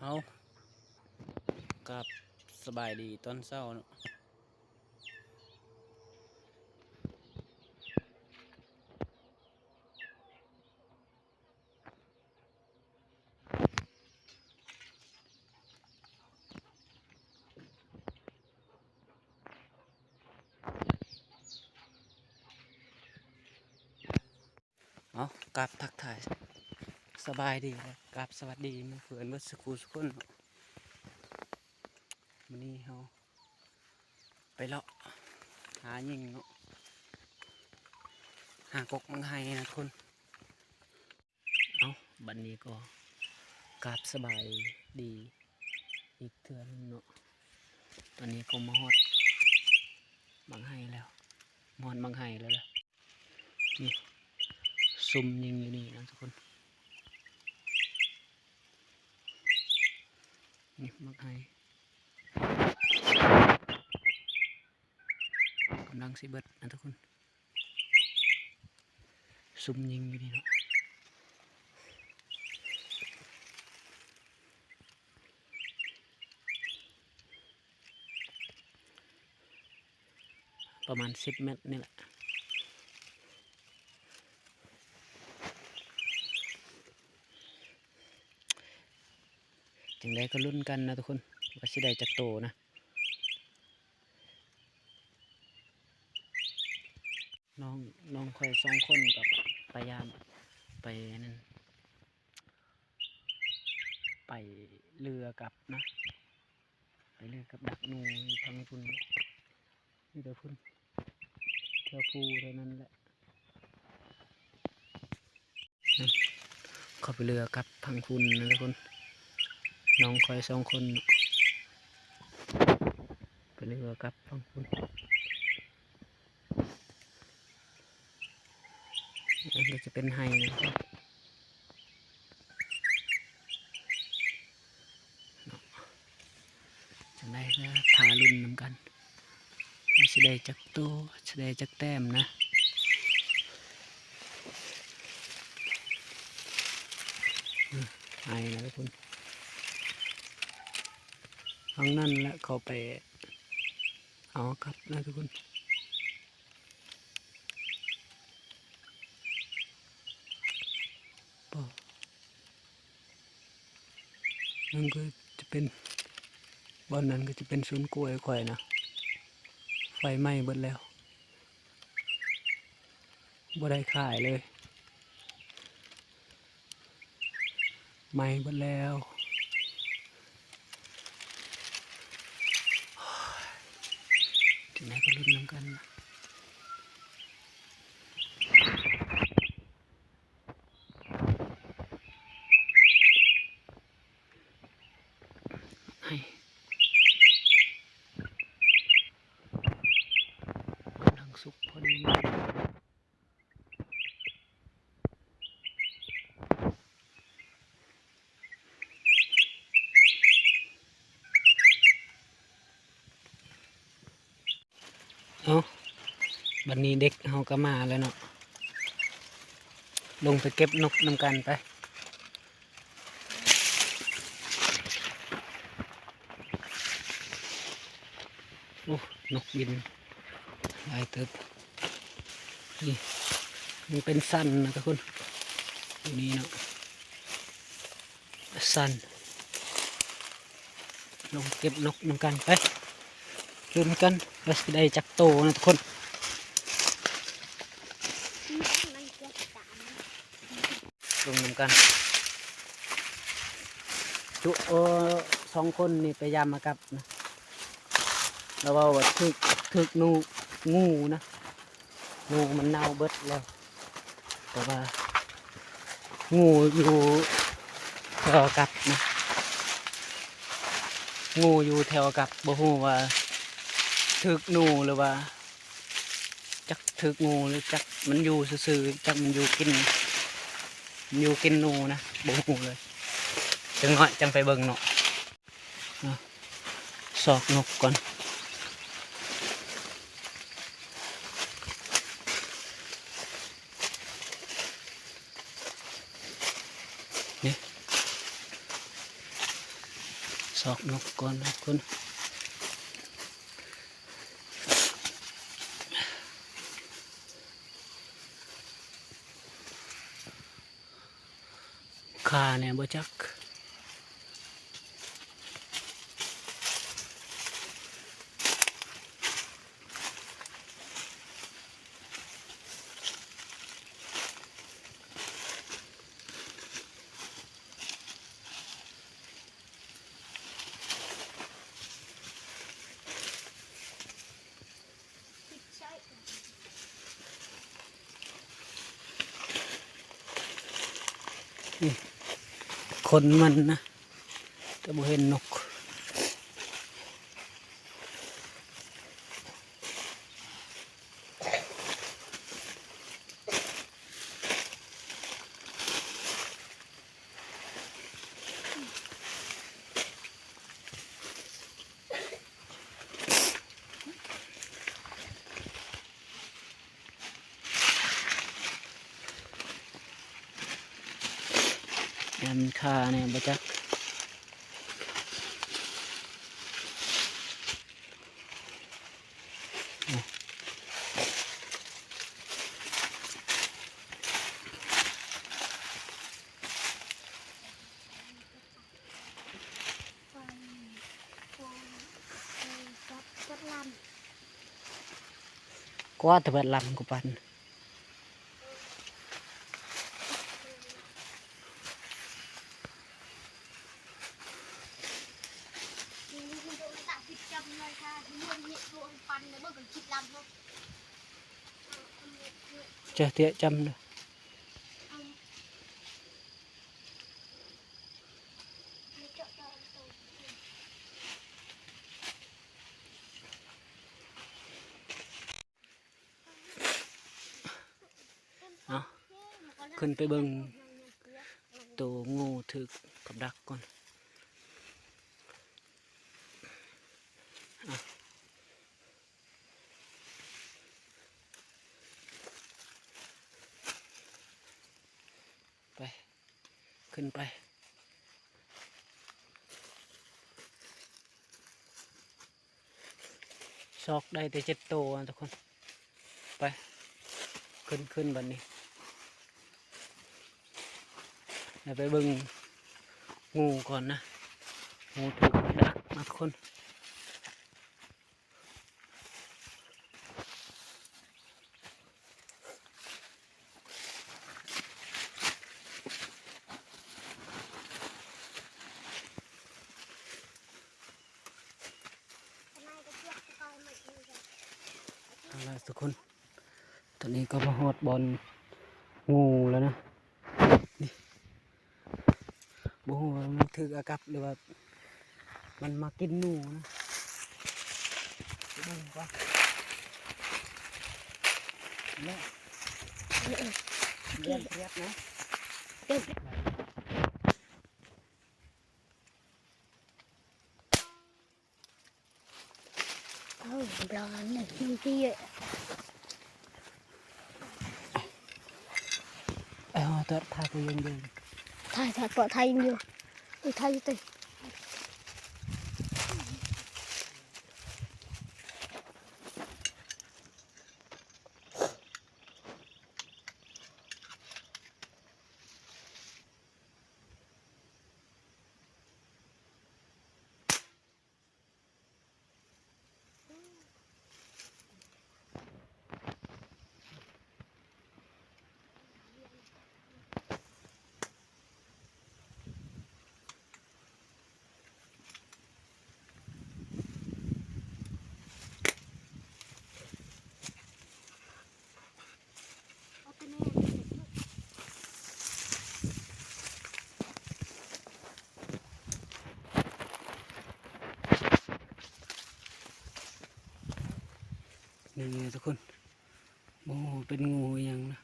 เอากับสบายดีตอนเช้าเนาะเอากับทักทายสบายดีเลยกับสวัสดีมือเพื่อนวัดสกูสุกคนวันนี้เราไปเลาะหายิงเนาะหากกมังไฮนะทุกคนเอาบันนี้ก็กับสบายดีอีกเทือนงเนาะตอนนี้ก็มาฮอดบังไฮแล้วมอนบังไฮแล้วล่ะนี่ซุ่มยิงอยู่นี่นะทุกคนนี่บังไฮกำลังสิเบิดนะทุกคนซุ่มยิงอยู่นี่เนาะประมาณ10 เมตรนี่แหละจังได้ก็ลุ้นกันนะทุกคนว่าสิได้จักโตนะน้องคอย2 คนกับพยายามไปนั่นไปเรือกับนะไปเรือกับดักหนูทางพุ่นนี่เดี๋ยวพุ่นเที่ยวภูเท่านั้นแหละนั่นเขาไปเรือกับทางพุ่นนะทุกคนน้องคอย2 คนไปเรือกับทางพุ่นนั่นก็จะเป็นไฮนะครับจังได้ก็ทารุ่นนำกันไม่ใช่ได้จักโตใช่ได้จักแต้มนะไฮนะทุกคนทางนั้นแหละเขาไปเอาครับนะทุกคนนั่นก็จะเป็นบอนนั้นก็จะเป็นสวนกล้วยข่อยนะไฟไหม้หมดแล้วบ่ได้ขายเลยไหม้หมดแล้วถึงไหนก็ลุ้นน้ำกันนะให้กำลังสุกพอดีเอาบัดนี้เด็กเฮาก็มาแล้วเนาะลงไปเก็บนกน้ำกันไปโอ้นกบินหลายเติบนี่มันเป็นสั้นนะทุกคนตัวนี้เนาะสั้นลงเก็บนกน้ำกันไปลุ้นกันว่าสิได้จักโตนะทุกคนลงน้ำกันจุ2 คนนี่พยายามมากับนะแล้วว่าถึกงูนะงูมันเน่าเบิดแล้วแต่ว่างูอยู่แถวกับนะงูอยู่แถวกับบ่ฮู้ว่าถึกหนูหรือว่าจักถึกงูหรือจักมันอยู่ซื่อๆจักมันอยู่กินหนูนะบ่ฮู้เลยจังหน่อยจังไปเบิ่งเนาะสอกนกก่อนนี่ ซอกนกก่อนนะคุณขาเนี่ยบ่จักนี่คนมันนะแต่บ่เห็นนกแอมคาเนี่ยบ่จักกว่าแต่บัดลำกูปันเจอเตี้ยจำเลยเอาขึ้นไปเบิ่งตัวงูถึกกับดักก่อนไปขึ้นไปซอกได้แต่7 ตัวทุกคนไปขึ้นบัดนี้เดี๋ยวไปเบิ่งงูก่อนนะงูถูกดักมาทุกคนเอาล่ะทุกคนตอนนี้ก็มาฮอดบอลงูแล้วนะนี่บ่ฮู้ว่ามันถึกอากับหรือว่ามันมากินหนูนะเบิ่งก่อนเนี่ยเรียบนะBlanc này không kia ตัวทายไปยัง thay bỏ thay nhiều thay tay นี่ทุกคนโอ้เป็นงูยังนะ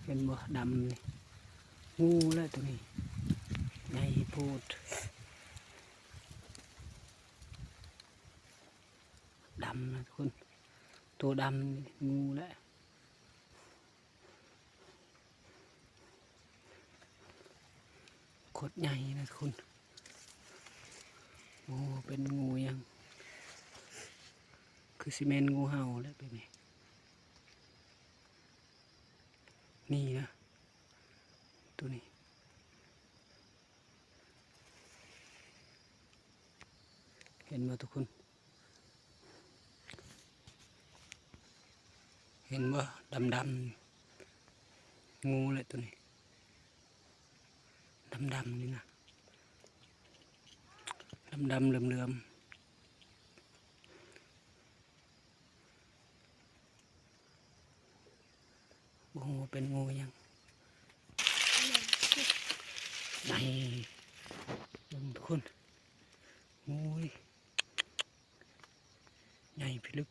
เป็นบ่ดำนี่งูแล้วตัวนี้ใหญ่โพดดำนะทุกคน ตัวดำงูแหละโคตรใหญ่นะคุณโอ้เป็นงูยังคือซีเมนงูเห่าแล้วเป็นไงนี่นะตัวนี้เห็นไหมทุกคนเห็นว่าดำงูเลยตัวนี้ดำนี่นะดำเหลื่อมโอ้เป็นงูยังใหญ่ทุกคนงูใหญ่พิลึก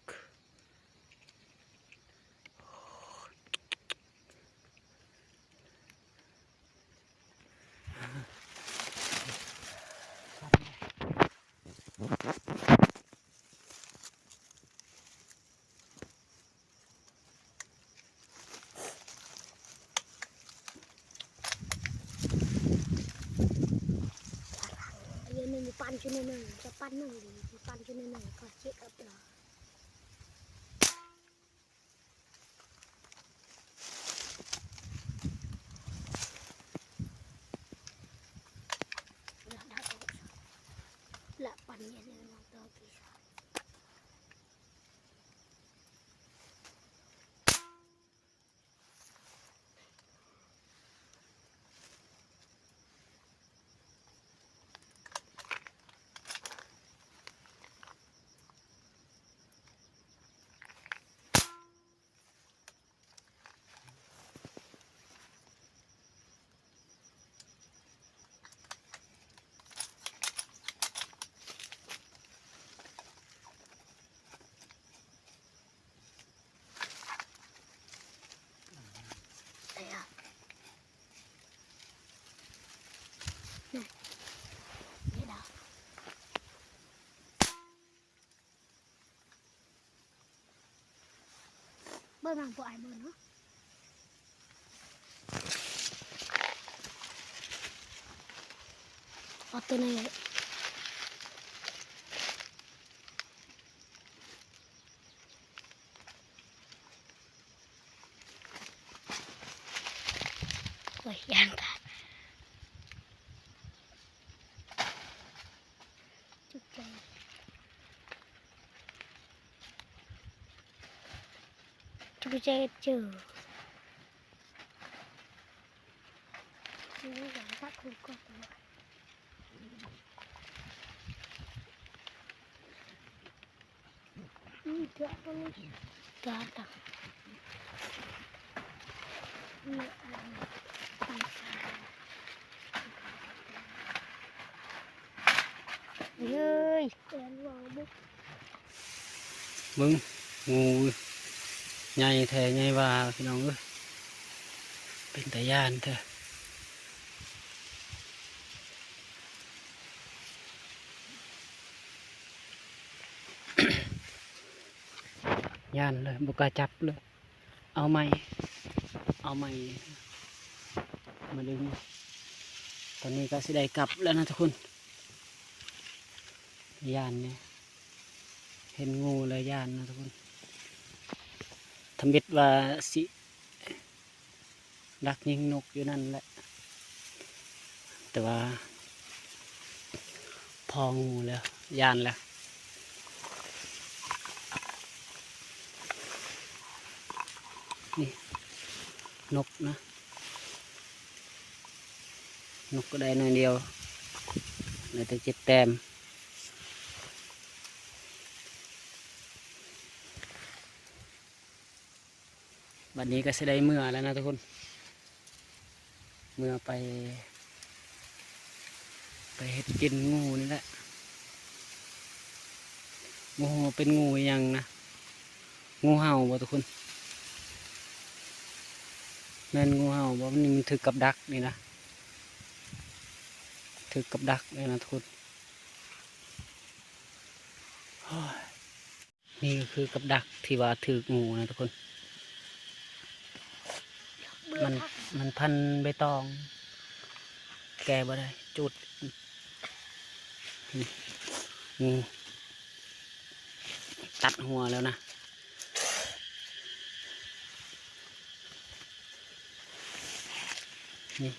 Giờ mình pan cho nên cho pan nâng thì pan cho nên có chết ấp đó. Là pan như thế nào đó thì sao? Đây à? Này, nghe đâu? Bơi bằng bộ ai bơi nữa? Ở từ này ôi gian ta chút cây chút cây chờ nó giảm phát không có chưa có cá đặc ơiมึงงูใหญ่แท้ใหญ่ว่าพี่น้องเอ้ยเป็นตาย่านแท้ ย่านเลยบุกล้าจับเลยเอาไม้มาดึงตอนนี้ก็สิได้กลับแล้วนะทุกคนย่านเนี่ยเห็นงูเลยย่านนะทุกคนทำบิดว่าสิดักยิงนกอยู่นั่นแหละแต่ว่าพองูแล้วย่านแล้วนี่นกนะนกก็ได้หน่อยเดียวเลยแต่7 แต้มวันนี้ก็จะได้เมื่อแล้วนะทุกคนเมื่อไปเห็ดกินงูนี่แหละงูเป็นงูยังนะงูเห่าบ่ทุกคนแม่นงูเห่าบ่มันถึกกับดักนี่นะถึกกับดักนี่นะทุกคน นี่ก็คือกับดักที่ว่าถืองูนะทุกคน เบื่อ มัน พัก มันพันใบตอง แกบ่ได้จุดงูตัดหัวแล้วนะนี่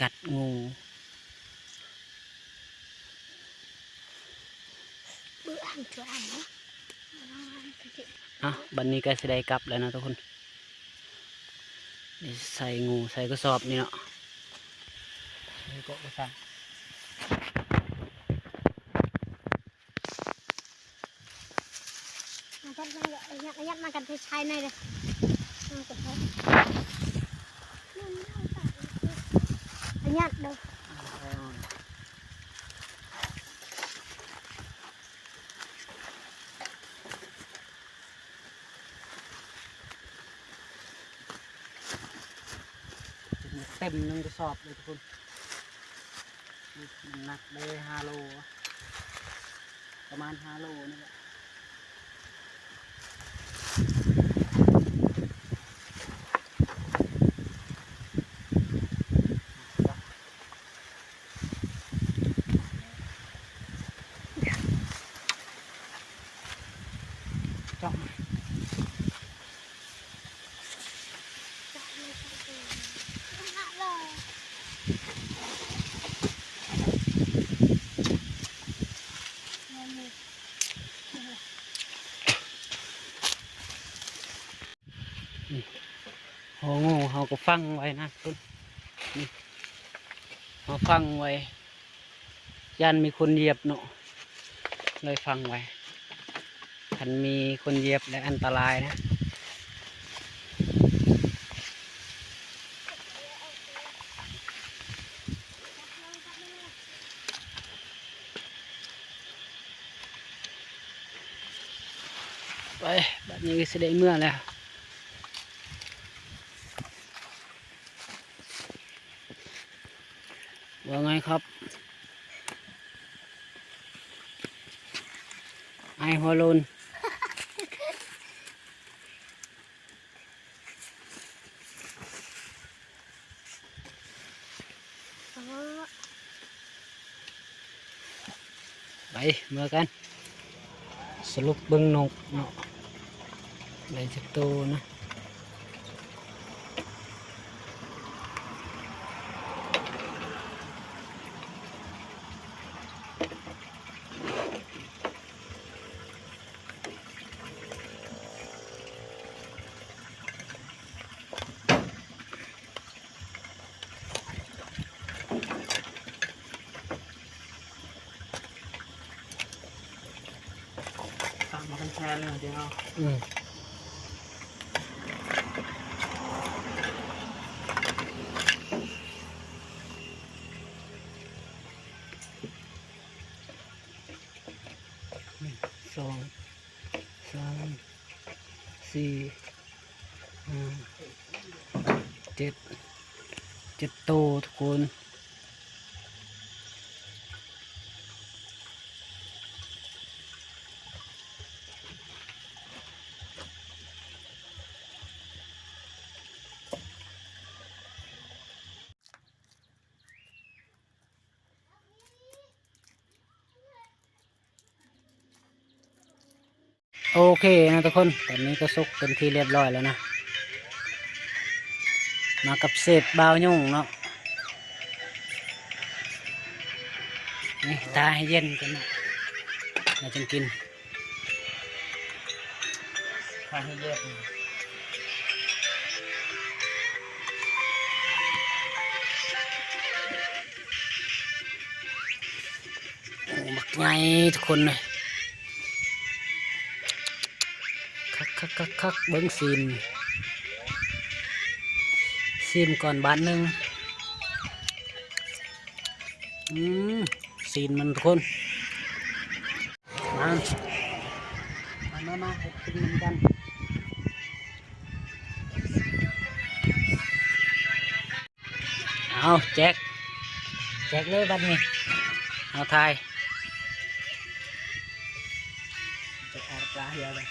กัดงู เบื่ออ่างช่วยอ่างนะ อ่ะบันนี้ก็จะได้กลับแล้วนะทุกคนนี่ใส่งูใส่กระสอบนี่เนาะใส่เกาะกระสัง ยัดมากันใช้ในเลยมากันใช้ยัดเด้อ เต็มหนึ่งกระสอบเลยทุกคนมันหนักได้5 โลประมาณ5 โลนี่แหละจ้อง โอ้โหเขาก็ฟังไว้นะคุณนี่เขาฟังไว้ยันมีคนเหยียบเนาะเลยฟังไว้คันมีคนเหยียบและอันตรายนะไปแบบนี้ก็จะได้เมื่อแล้วว่าไงครับไอหัวโลนไปเมื่อกันสรุปเบิ้งนกเนาะได้จักโตนะ สั่งมาเป็นแชร์เลยเดี๋ยวสองสามสี่ห้าเจ็ดโตทุกคนโอเคนะทุกคนตอนนี้ก็สุกเป็นที่เรียบร้อยแล้วนะมากับเศษบาวยุ่งเนาะนี่ตาให้เย็นกันนะเราจึงกินตาให้เย็นโอ้บักใหญ่ทุกคนเลยคักเบิ้งซีนก่อนบาทหนึ่งซีนมันทุกคนมาเห็ดกินเหมือนกันเอาแจกเลยบัดนี้เอาทาย เดียวเลย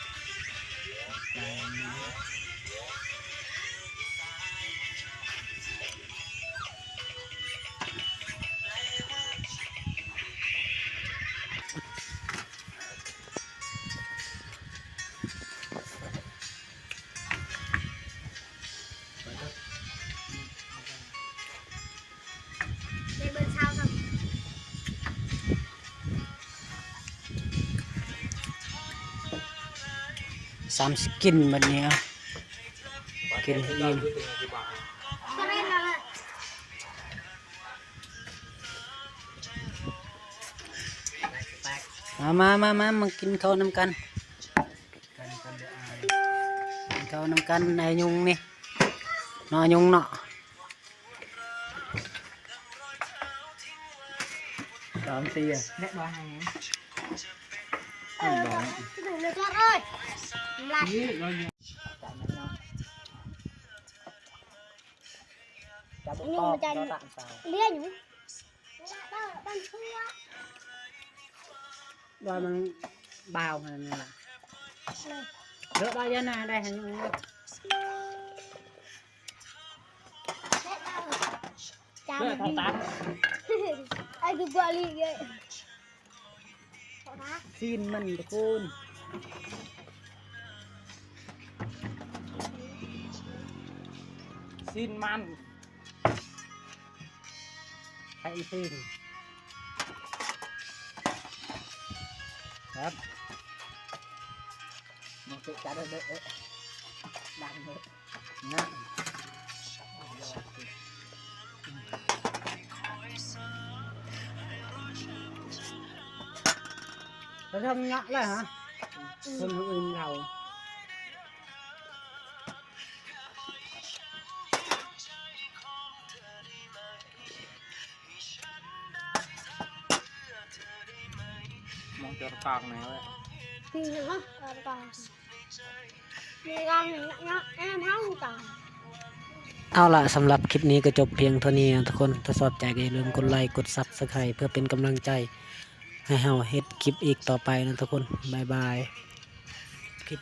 ในเบอร์เช้าครับ 30กินบัดนี้อ่ะกินให้อิ่ม ก็เล่นแล้วแหละ มากินข้าวน้ำกันกินข้าวน้ำกันนายยุงนี่นอยุงเนาะ3 4แน่บ้าให้ ถึงเลยก็เอ้ยลาย นี่เราอยู่จับปอบเราตัดเสา เลี้ยงอยู่บ้านเชื่อ ว่ามันเบาขนาดนั้นล่ะ เลย เยอะได้เยอะนะได้หันยุงเลย จาม เลือด ดี ตัด ไอ้กูกลัวลีกเลยนะ ซีนมันตะกูลซีนมันใช้ซีนครับมันจะจัดได้ดังเลยนะเราทำเงาะเลยฮะคนอื่นเรา มองจอกลางไหนวะ thì nó còn thì con nó em không còn เอาล่ะสำหรับคลิปนี้ก็จบเพียงเท่านี้นะทุกคนถ้าชอบใจก็อย่าลืมกดไลค์กดซับสไครต์เพื่อเป็นกำลังใจให้เราเฮ็ดคลิปอีกต่อไปนะทุกคนบ๊ายบายคลิป